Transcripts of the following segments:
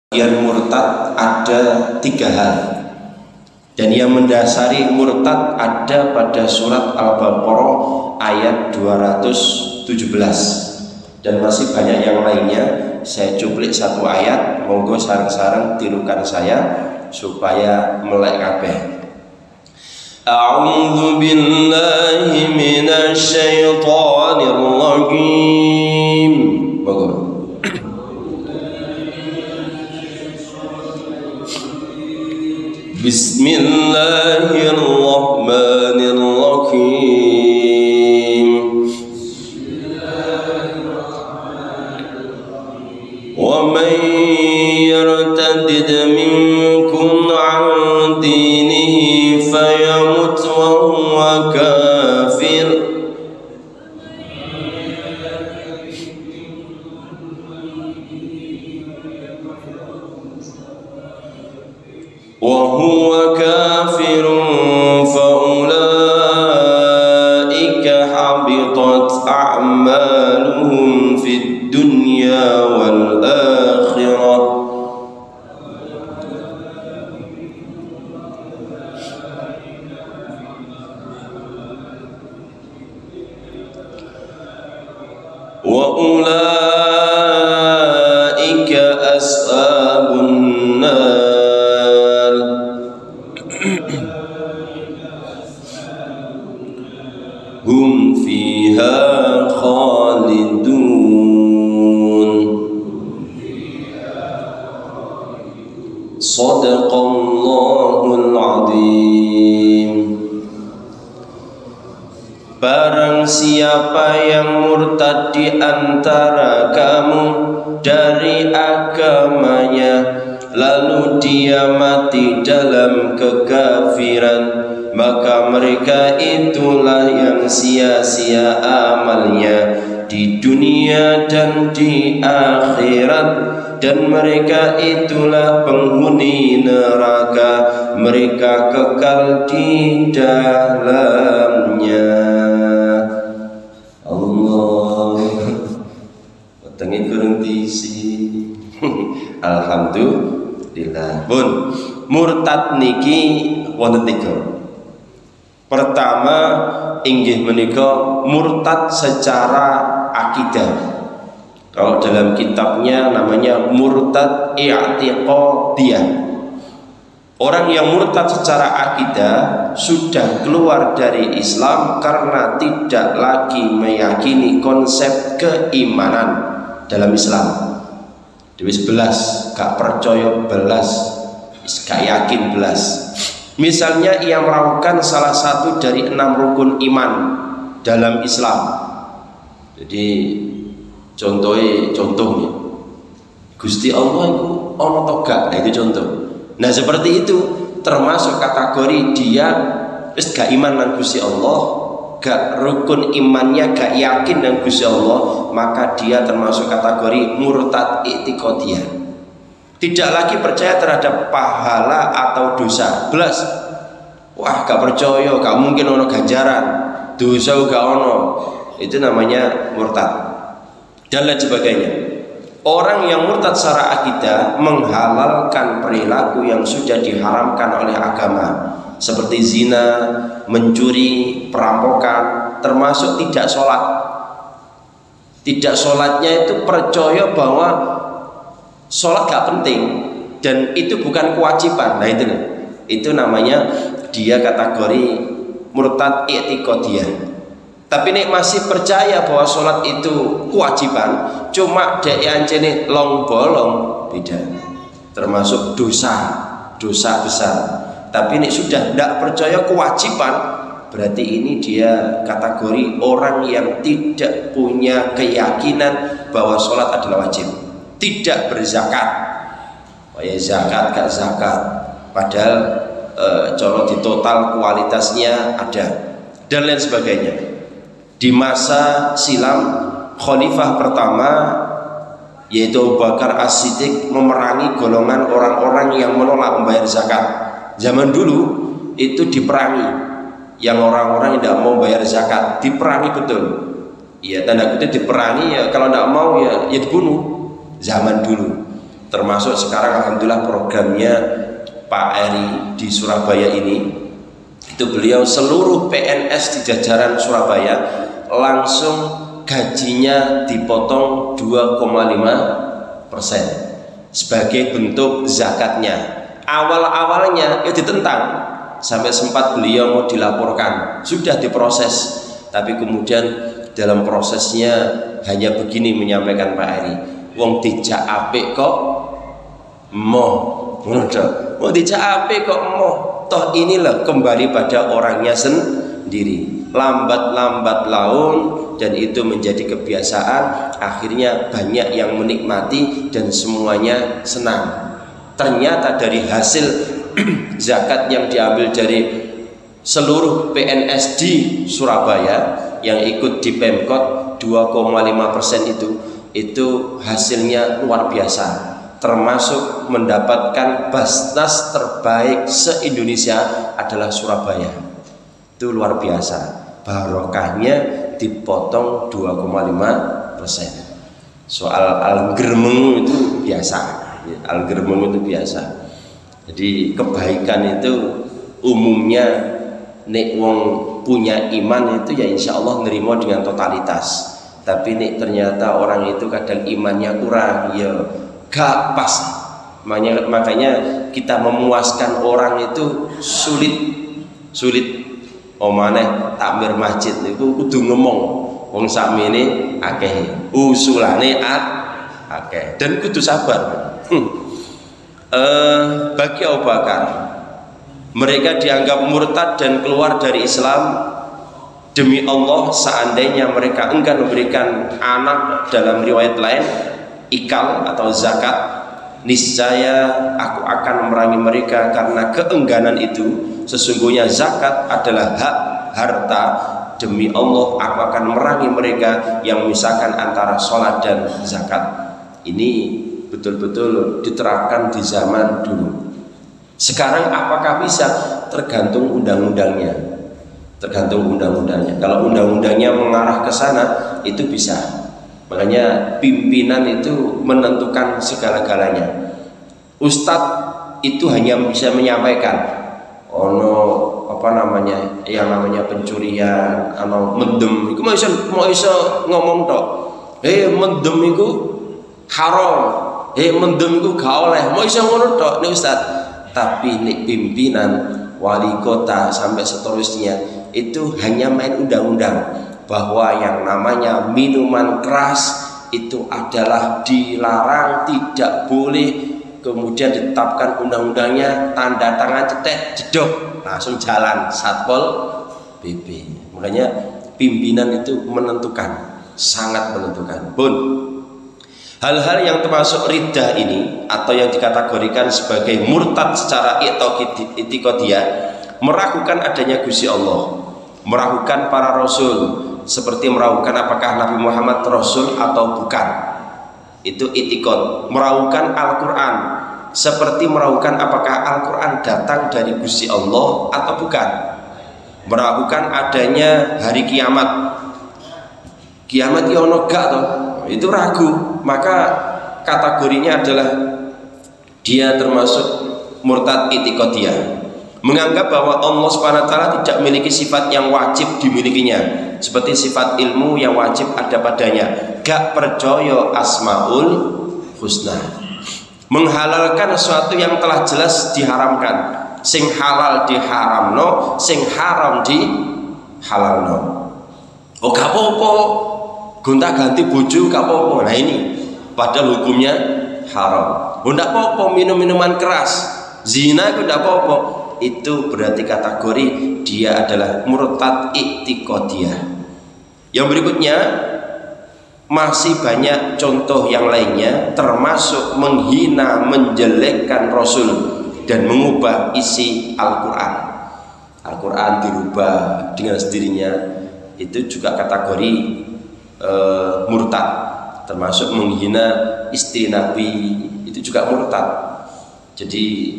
Yang murtad ada 3 hal, dan yang mendasari murtad ada pada surat Al-Baqarah ayat 217, dan masih banyak yang lainnya. Saya cuplik 1 ayat, monggo sareng-sareng tirukan saya supaya melek kabeh. A'udzu billahi minasy syaithanir rajim. Monggo. Bismillahirrahmanirrahim. Wa man yartadid minkum 'an dinihi fayamut wa huwa kafir وهو كافر فأولئك حبطت أعمالهم في الدنيا والآخرة وأولئك أصحاب النار hum fiha khalidun. Shadaqallahul azim. Barang siapa yang murtad di antara kamu dari agamanya, lalu dia mati dalam kekafiran, maka mereka itulah yang sia-sia amalnya di dunia dan di akhirat, dan mereka itulah penghuni neraka, mereka kekal di dalamnya. Allah wetengi berhenti sih. Alhamdulillah. Pun murtad niki wonten 3. Pertama inggih menika murtad secara akidah. Kalau dalam kitabnya namanya murtad i'tiqadiyah. Orang yang murtad secara akidah sudah keluar dari Islam karena tidak lagi meyakini konsep keimanan dalam Islam. Dewis belas, gak percaya belas, gak yakin belas. Misalnya ia melakukan salah satu dari 6 rukun iman dalam Islam. Jadi contohnya Gusti Allah itu ono to gak? Nah itu contoh. Nah seperti itu termasuk kategori dia wis gak iman nang Gusti Allah, gak rukun imannya gak yakin nang Gusti Allah, maka dia termasuk kategori murtad i'tiqadiyah. Tidak lagi percaya terhadap pahala atau dosa belas. Wah gak percaya, gak mungkin ono ganjaran, dosa gak ono. Itu namanya murtad dan lain sebagainya. Orang yang murtad secara akidah menghalalkan perilaku yang sudah diharamkan oleh agama, seperti zina, mencuri, perampokan, termasuk tidak sholat. Tidak sholatnya itu percaya bahwa sholat gak penting dan itu bukan kewajiban. Nah itu namanya dia kategori murtad i'tiqadiyah. Tapi nek masih percaya bahwa sholat itu kewajiban, cuma dek ancene long bolong, beda. Termasuk dosa besar. Tapi nek sudah tidak percaya kewajiban, berarti ini dia kategori orang yang tidak punya keyakinan bahwa sholat adalah wajib. Tidak berzakat, ya zakat gak zakat, padahal kalau di total kualitasnya ada, dan lain sebagainya. Di masa silam khalifah pertama yaitu Abu Bakar As-Siddiq memerangi golongan orang-orang yang menolak membayar zakat. Zaman dulu itu diperangi, yang orang-orang yang tidak mau bayar zakat diperangi betul. Ya tanda kutip diperangi, ya kalau tidak mau ya dibunuh zaman dulu. Termasuk sekarang alhamdulillah programnya Pak Eri di Surabaya ini, itu beliau seluruh PNS di jajaran Surabaya langsung gajinya dipotong 2,5% sebagai bentuk zakatnya. Awal-awalnya ya ditentang, sampai sempat beliau mau dilaporkan, sudah diproses, tapi kemudian dalam prosesnya hanya begini menyampaikan Pak Eri, wong dijak apik kok moh, mau dijak apik kok moh, toh inilah kembali pada orangnya sendiri. Lambat-lambat laun dan itu menjadi kebiasaan, akhirnya banyak yang menikmati dan semuanya senang. Ternyata dari hasil zakat yang diambil dari seluruh PNS di Surabaya yang ikut di Pemkot 2,5% itu hasilnya luar biasa, termasuk mendapatkan Basnas terbaik se-Indonesia adalah Surabaya. Itu luar biasa, barokahnya dipotong 2,5%. Soal al-germeng itu biasa, al-germeng itu biasa. Jadi kebaikan itu umumnya nek wong punya iman itu ya insya Allah nerima dengan totalitas. Tapi nek ternyata orang itu kadang imannya kurang, ya gak pas. Makanya kita memuaskan orang itu sulit. Omane takmir masjid itu kudu ngomong wong sakmene akeh, usulane akeh dan kudu sabar. Bagi Abu Bakar, mereka dianggap murtad dan keluar dari Islam. Demi Allah, seandainya mereka enggan memberikan anak, dalam riwayat lain ikal atau zakat, niscaya aku akan merangi mereka karena keengganan itu. Sesungguhnya zakat adalah hak harta. Demi Allah, aku akan merangi mereka yang memisahkan antara sholat dan zakat. Ini betul-betul diterapkan di zaman dulu. Sekarang apakah bisa? Tergantung undang-undangnya. Tergantung undang-undangnya. Kalau undang-undangnya mengarah ke sana, itu bisa. Makanya pimpinan itu menentukan segala-galanya. Ustadz itu hanya bisa menyampaikan, yang namanya pencurian, mendem. Iku mau iso ngomong tok. Mendem iku haram. Mendem iku gak oleh. Mau iso ngono tok nih Ustaz. Tapi nih pimpinan, wali kota sampai seterusnya itu hanya main undang-undang bahwa yang namanya minuman keras itu adalah dilarang, tidak boleh. Kemudian ditetapkan undang-undangnya, tanda tangan cetek jedok, langsung jalan Satpol PP. Makanya pimpinan itu menentukan, sangat menentukan. Pun hal-hal yang termasuk riddah ini atau yang dikategorikan sebagai murtad secara i'tiqadiyah, meragukan adanya Gusti Allah, meragukan para rasul, seperti meragukan apakah Nabi Muhammad rasul atau bukan. Itu i'tiqad. Meragukan Al-Quran, seperti meragukan apakah Al-Quran datang dari Gusti Allah atau bukan. Meragukan adanya hari kiamat. Kiamat ya ono gak toh? Itu ragu. Maka kategorinya adalah dia termasuk murtad i'tiqadiyah. Menganggap bahwa Allah SWT tidak memiliki sifat yang wajib dimilikinya, seperti sifat ilmu yang wajib ada padanya. Gak percaya asmaul husna. Menghalalkan sesuatu yang telah jelas diharamkan. Sing halal diharamno, sing haram dihalalno. Oh gak apa-apa, gonta-ganti bojo gak apa-apa. Nah ini padahal hukumnya haram. Oh gak apa-apa minum minuman keras, zina itu gak apa-apa. Itu berarti kategori dia adalah murtad i'tiqadiyah. Yang berikutnya masih banyak contoh yang lainnya, termasuk menghina, menjelekkan Rasul dan mengubah isi Al-Quran. Al-Quran dirubah dengan sendirinya, itu juga kategori murtad. Termasuk menghina istri Nabi, itu juga murtad. Jadi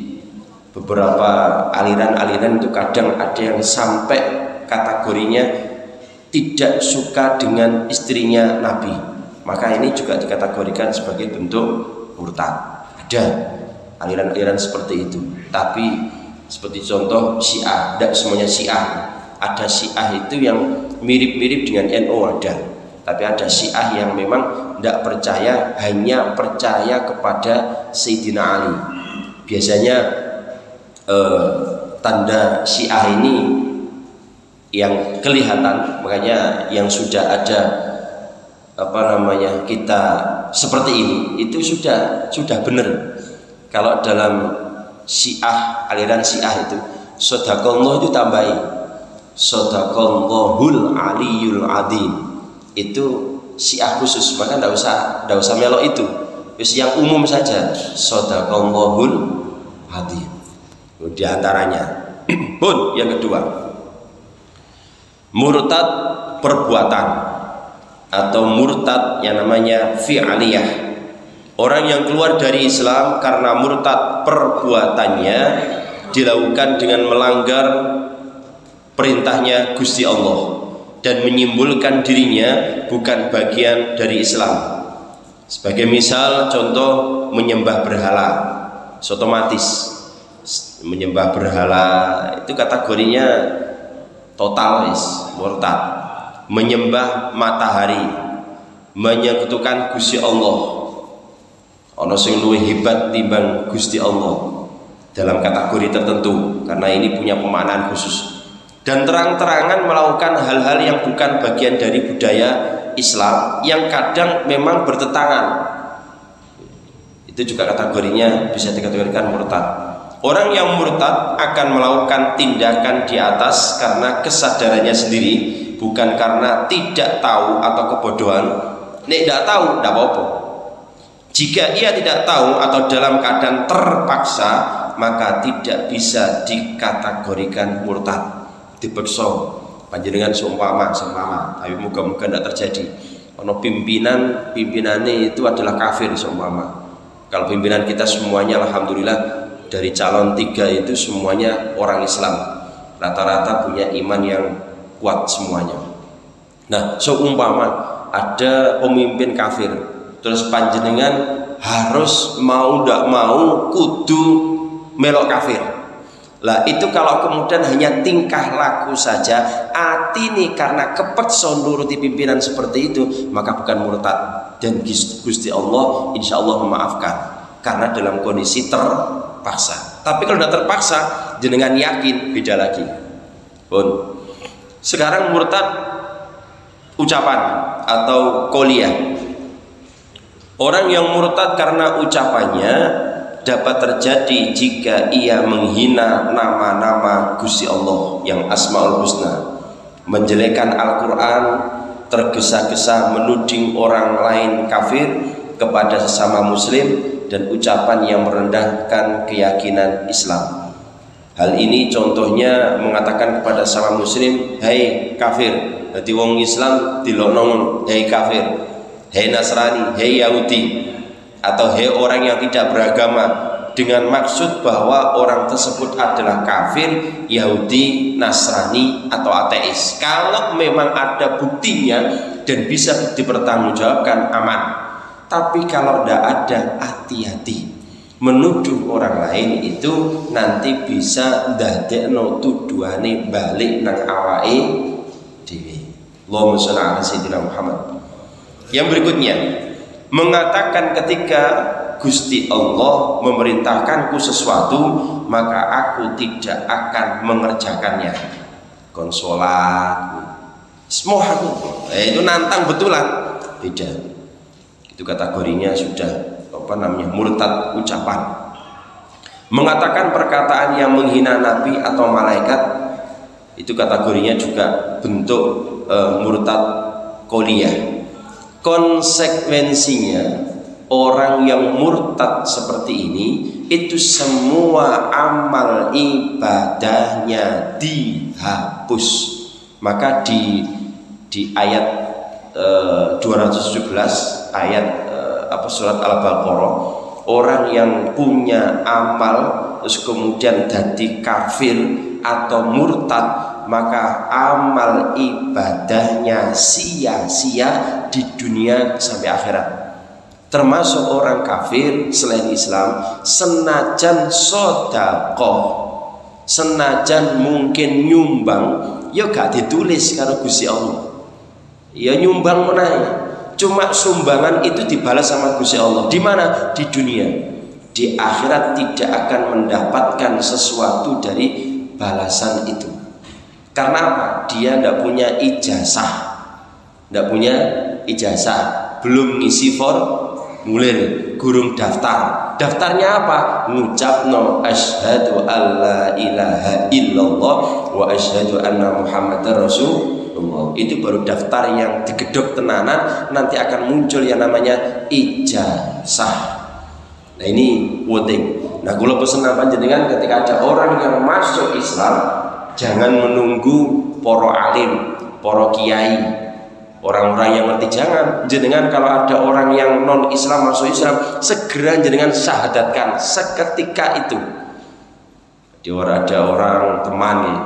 beberapa aliran-aliran itu kadang ada yang sampai kategorinya tidak suka dengan istrinya Nabi, maka ini juga dikategorikan sebagai bentuk murtad. Ada aliran-aliran seperti itu, tapi seperti contoh Syiah, tidak semuanya Syiah. Ada Syiah itu yang mirip-mirip dengan NU ada, tapi ada Syiah yang memang tidak percaya, hanya percaya kepada Sayyidina Ali. Biasanya tanda Syiah ini yang kelihatan, makanya yang sudah ada kita seperti ini itu sudah benar. Kalau dalam Syiah, aliran Syiah itu Shadaqallah itu tambahi Shadaqallahul Aliyul Adzim, itu Syiah khusus, maka tidak usah melok itu, terus yang umum saja Shadaqallahul Adzim di antaranya. Pun yang kedua, murtad perbuatan atau murtad yang namanya fi'aliyah. Orang yang keluar dari Islam karena murtad perbuatannya dilakukan dengan melanggar perintahnya Gusti Allah dan menyimpulkan dirinya bukan bagian dari Islam. Sebagai misal contoh menyembah berhala, otomatis menyembah berhala itu kategorinya total murtad. Menyembah matahari, menyekutukan Gusti Allah, ono sing luwih hebat timbang Gusti Allah dalam kategori tertentu karena ini punya pemaknaan khusus, dan terang-terangan melakukan hal-hal yang bukan bagian dari budaya Islam yang kadang memang bertentangan, itu juga kategorinya bisa dikategorikan murtad. Orang yang murtad akan melakukan tindakan di atas karena kesadarannya sendiri, bukan karena tidak tahu atau kebodohan. Nek tidak tahu tidak apa-apa. Jika ia tidak tahu atau dalam keadaan terpaksa, maka tidak bisa dikategorikan murtad. Dipaksa panjenengan seumpama, tapi moga-moga tidak terjadi. Ono pimpinannya itu adalah kafir seumpama. Kalau pimpinan kita semuanya alhamdulillah dari calon 3 itu semuanya orang Islam, rata-rata punya iman yang kuat semuanya. Nah, seumpama ada pemimpin kafir, terus panjenengan harus mau tidak mau kudu melok kafir. Lah itu kalau kemudian hanya tingkah laku saja, hati ini karena kepeksa nuruti pimpinan seperti itu, maka bukan murtad, dan Gusti Allah insya Allah memaafkan karena dalam kondisi terpaksa. Tapi kalau tidak terpaksa, jenengan yakin, beda lagi. Pun sekarang murtad ucapan atau qauliyah. Orang yang murtad karena ucapannya dapat terjadi jika ia menghina nama-nama Gusti Allah yang Asmaul Husna, menjelekkan Al-Quran, tergesa-gesa menuding orang lain kafir kepada sesama muslim, dan ucapan yang merendahkan keyakinan Islam. Hal ini contohnya mengatakan kepada sesama muslim, "Hai kafir." Jadi wong Islam dilonong, "Hai kafir," "Hai Nasrani," "Hai Yahudi," atau "Hai orang yang tidak beragama," dengan maksud bahwa orang tersebut adalah kafir, Yahudi, Nasrani, atau ateis. Kalau memang ada buktinya dan bisa dipertanggungjawabkan, aman. Tapi kalau tidak ada, hati-hati. Menuduh orang lain itu nanti bisa ndadekno tuduhane balik nang awake dhewe. Allahumma shalli ala sayyidina Muhammad. Yang berikutnya, mengatakan ketika Gusti Allah memerintahkanku sesuatu, maka aku tidak akan mengerjakannya. Konsolat, semua aku, itu nantang betulan, beda. Itu kategorinya sudah murtad ucapan. Mengatakan perkataan yang menghina Nabi atau malaikat, itu kategorinya juga bentuk murtad qauliyah. Konsekuensinya orang yang murtad seperti ini itu semua amal ibadahnya dihapus. Maka di ayat 217 ayat surat Al-Baqarah, orang yang punya amal terus kemudian jadi kafir atau murtad, maka amal ibadahnya sia-sia di dunia sampai akhirat. termasuk orang kafir selain Islam, senajan sedekah, senajan mungkin nyumbang, ya gak ditulis karo Gusti Allah. Ya nyumbang menae. Cuma sumbangan itu dibalas sama Gusti Allah. Di mana? Di dunia. Di akhirat tidak akan mendapatkan sesuatu dari balasan itu. Karena apa? Dia tidak punya ijazah. Tidak punya ijazah. Belum ngisi formulir, gurung daftar. Daftarnya apa? Ngucapno asyhadu alla ilaha illallah wa asyhadu anna muhammadar rasulullah. Itu baru daftar yang digedok tenanan, nanti akan muncul yang namanya ijazah. Nah ini penting. Nah kalau pesen apa jenengan ketika ada orang yang masuk Islam, jangan menunggu poro alim, poro kiai, orang-orang yang ngerti. Jangan jenengan kalau ada orang yang non Islam masuk Islam, segera jenengan syahadatkan seketika itu. Ada orang teman nih,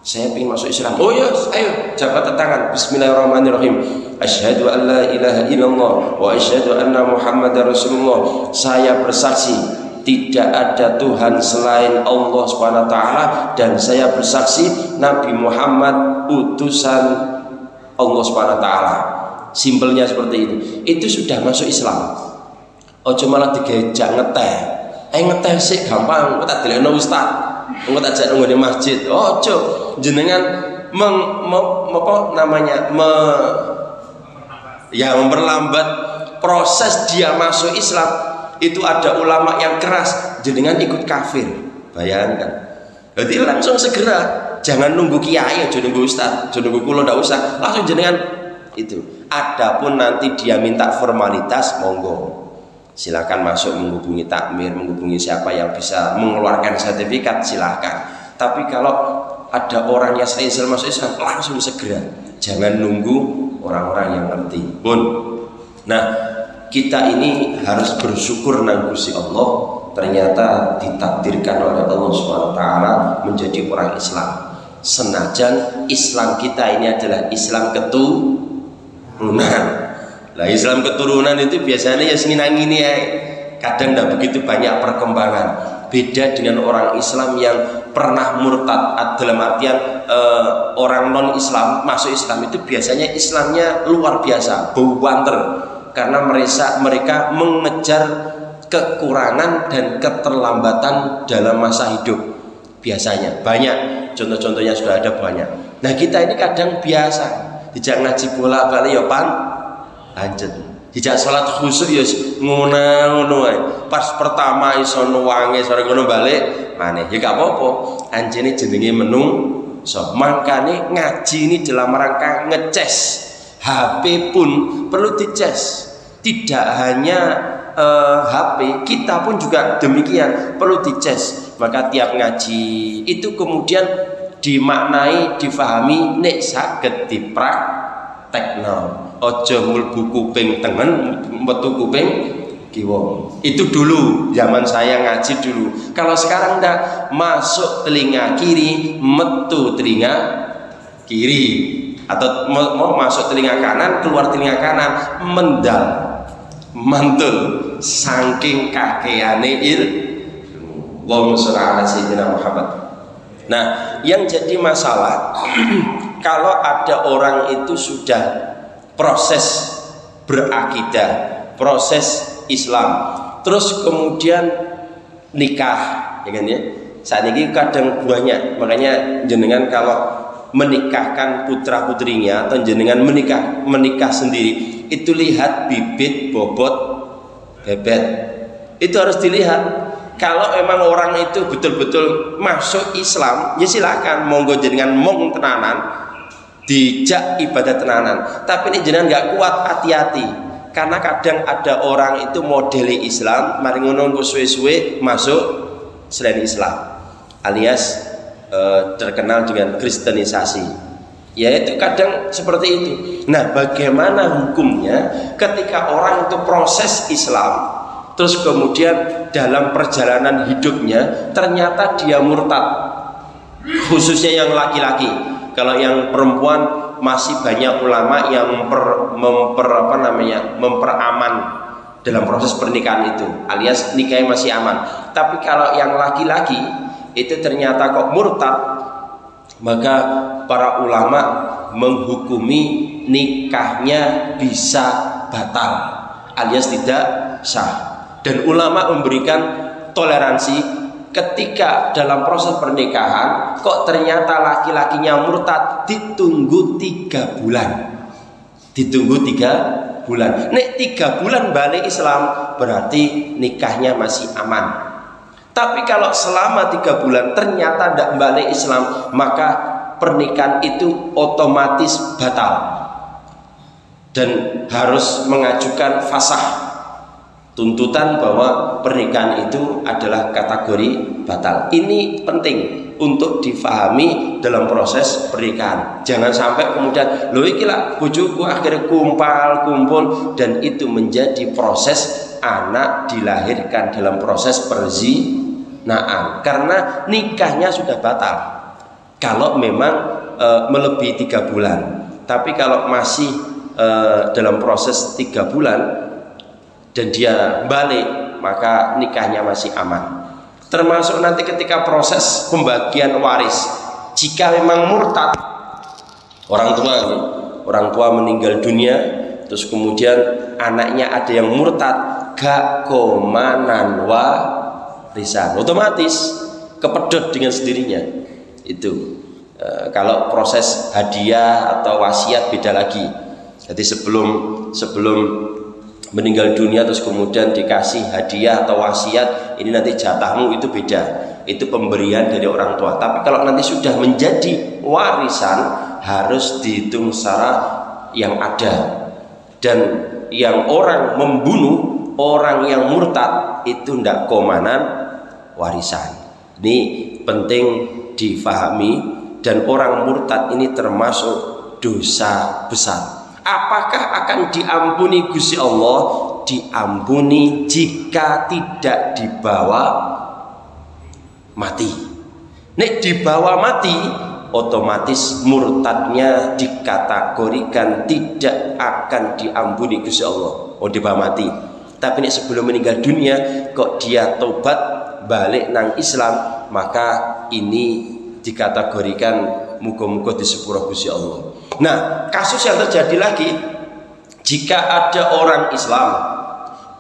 saya ingin masuk Islam. Oh ya, ayo jabat tangan. Bismillahirrahmanirrahim. Asyhadu an la ilaha illallah wa asyhadu anna muhammadar rasulullah. Saya bersaksi tidak ada Tuhan selain Allah Subhanahu wa taala, dan saya bersaksi Nabi Muhammad utusan Allah Subhanahu wa taala. Simpelnya seperti itu. Itu sudah masuk Islam. Ojo malah digejak ngeteh. Ngeteh sih gampang, kok tak dilekno ustaz. Engko tak jak nang masjid. Ojo jenengan memperlambat proses dia masuk Islam. Itu ada ulama yang keras, jenengan ikut kafir. Bayangkan. Jadi langsung segera, jangan nunggu kiai, jangan nunggu ustaz, jangan nunggu kula, ndak usah. Langsung jenengan itu. Adapun nanti dia minta formalitas, monggo. Silakan masuk, menghubungi takmir, menghubungi siapa yang bisa mengeluarkan sertifikat, silakan. Tapi kalau ada orang yang Islam masuk Islam, langsung segera. Jangan nunggu orang-orang yang ngerti. Pun. Nah, kita ini harus bersyukur nang Gusti Allah, ternyata ditakdirkan oleh Allah Subhanahu wa taala menjadi orang Islam. Senajan Islam kita ini adalah Islam keturunan. Lah Islam keturunan itu biasanya ya senang-senang ya. Kadang tidak begitu banyak perkembangan. Beda dengan orang Islam yang pernah murtad, dalam artian orang non Islam masuk Islam itu biasanya Islamnya luar biasa, bau banter. Karena mereka mengejar kekurangan dan keterlambatan dalam masa hidup. Biasanya banyak contoh-contohnya sudah ada banyak. Nah kita ini kadang biasa dijak ngaji bola balik ya lanjut, dijak sholat khusyuk ya ngono. Pas pertama iso nuwange sore ngono balik maneh ya gak apa-apa. Anjene jenenge menung. So makane ngaji ini dalam rangka ngeces. HP pun perlu dicas. Tidak hanya HP, kita pun juga demikian perlu dicas. Maka tiap ngaji itu kemudian dimaknai, difahami, nek saged dipraktekno. Ojo mlebu kuping tengen, metu kuping kiwa. Itu dulu zaman saya ngaji dulu. Kalau sekarang ndak, masuk telinga kiri, metu telinga kiri. Atau mau masuk telinga kanan, keluar telinga kanan, mantul saking kakeane Allahumma sholli ala sayyidina Muhammad. Nah, yang jadi masalah kalau ada orang itu sudah proses berakidah, proses Islam, terus kemudian nikah, ya kan ya? Saat ini kadang banyak, makanya jenengan kalau menikahkan putra putrinya atau jenengan menikah sendiri, itu lihat bibit bobot bebet, itu harus dilihat. Kalau emang orang itu betul-betul masuk Islam, ya silakan, monggo jenengan mong tenanan, dijak ibadah tenanan. Tapi ini jenengan nggak kuat, hati-hati, karena kadang ada orang itu modeli Islam, mari ngono suwe-suwe masuk selain Islam, alias terkenal dengan kristenisasi. Ya itu kadang seperti itu. Nah, bagaimana hukumnya ketika orang itu proses Islam, terus kemudian dalam perjalanan hidupnya ternyata dia murtad, khususnya yang laki-laki. Kalau yang perempuan masih banyak ulama yang memperaman dalam proses pernikahan itu, alias nikahnya masih aman. Tapi kalau yang laki-laki itu ternyata kok murtad, maka para ulama menghukumi nikahnya bisa batal alias tidak sah. Dan ulama memberikan toleransi ketika dalam proses pernikahan kok ternyata laki-lakinya murtad, ditunggu 3 bulan. Ditunggu 3 bulan. Nek 3 bulan balik Islam berarti nikahnya masih aman. Tapi kalau selama 3 bulan ternyata tidak balik Islam, maka pernikahan itu otomatis batal dan harus mengajukan fasakh, tuntutan bahwa pernikahan itu adalah kategori batal. Ini penting untuk difahami dalam proses pernikahan. Jangan sampai kemudian lho iki lah bojoku akhirnya kumpul dan itu menjadi proses anak dilahirkan dalam proses perzinahan karena nikahnya sudah batal kalau memang melebihi 3 bulan. Tapi kalau masih dalam proses 3 bulan dan dia balik, maka nikahnya masih aman. Termasuk nanti ketika proses pembagian waris, jika memang murtad, orang tua meninggal dunia, terus kemudian anaknya ada yang murtad, gak komanan warisan, otomatis kepedot dengan sendirinya. Itu kalau proses hadiah atau wasiat beda lagi. Jadi sebelum meninggal dunia terus kemudian dikasih hadiah atau wasiat, ini nanti jatahmu, itu beda. Itu pemberian dari orang tua. Tapi kalau nanti sudah menjadi warisan, harus dihitung secara yang ada. Dan yang orang membunuh, orang yang murtad itu tidak komanan warisan. Ini penting difahami. Dan orang murtad ini termasuk dosa besar. Apakah akan diampuni Gusti Allah? Diampuni jika tidak dibawa mati. Nek dibawa mati, otomatis murtadnya dikategorikan tidak akan diampuni Gusti Allah. Oh, dibawa mati. Tapi nek sebelum meninggal dunia kok dia tobat balik nang Islam, maka ini dikategorikan muga-muga disepuro Gusti Allah. Nah, kasus yang terjadi lagi, jika ada orang Islam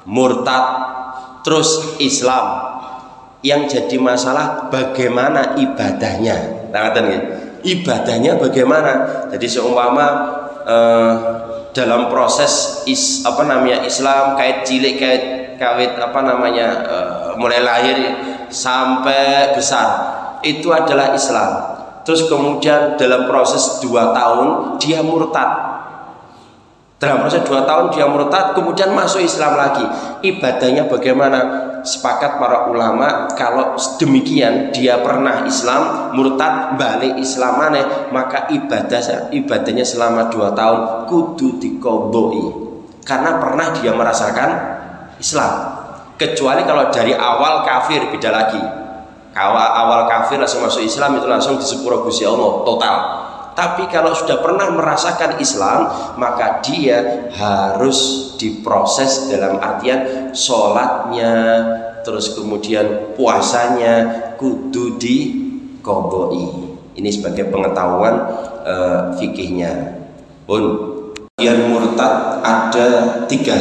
murtad terus Islam, yang jadi masalah bagaimana ibadahnya. Ibadahnya bagaimana? Jadi seumpama dalam proses Islam kait cilik kawit mulai lahir sampai besar itu adalah Islam. Terus kemudian dalam proses 2 tahun dia murtad. Dalam proses 2 tahun dia murtad, kemudian masuk Islam lagi. Ibadahnya bagaimana? Sepakat para ulama kalau demikian dia pernah Islam, murtad, balik Islam maneh, maka ibadahnya selama 2 tahun kudu diqodhoi. Karena pernah dia merasakan Islam. Kecuali kalau dari awal kafir, beda lagi. Awal kafir langsung masuk Islam itu langsung disepuro Gusti Allah total. Tapi kalau sudah pernah merasakan Islam, maka dia harus diproses dalam artian sholatnya, terus kemudian puasanya kudu diqodhoi. Ini sebagai pengetahuan fikihnya. Yang murtad ada 3.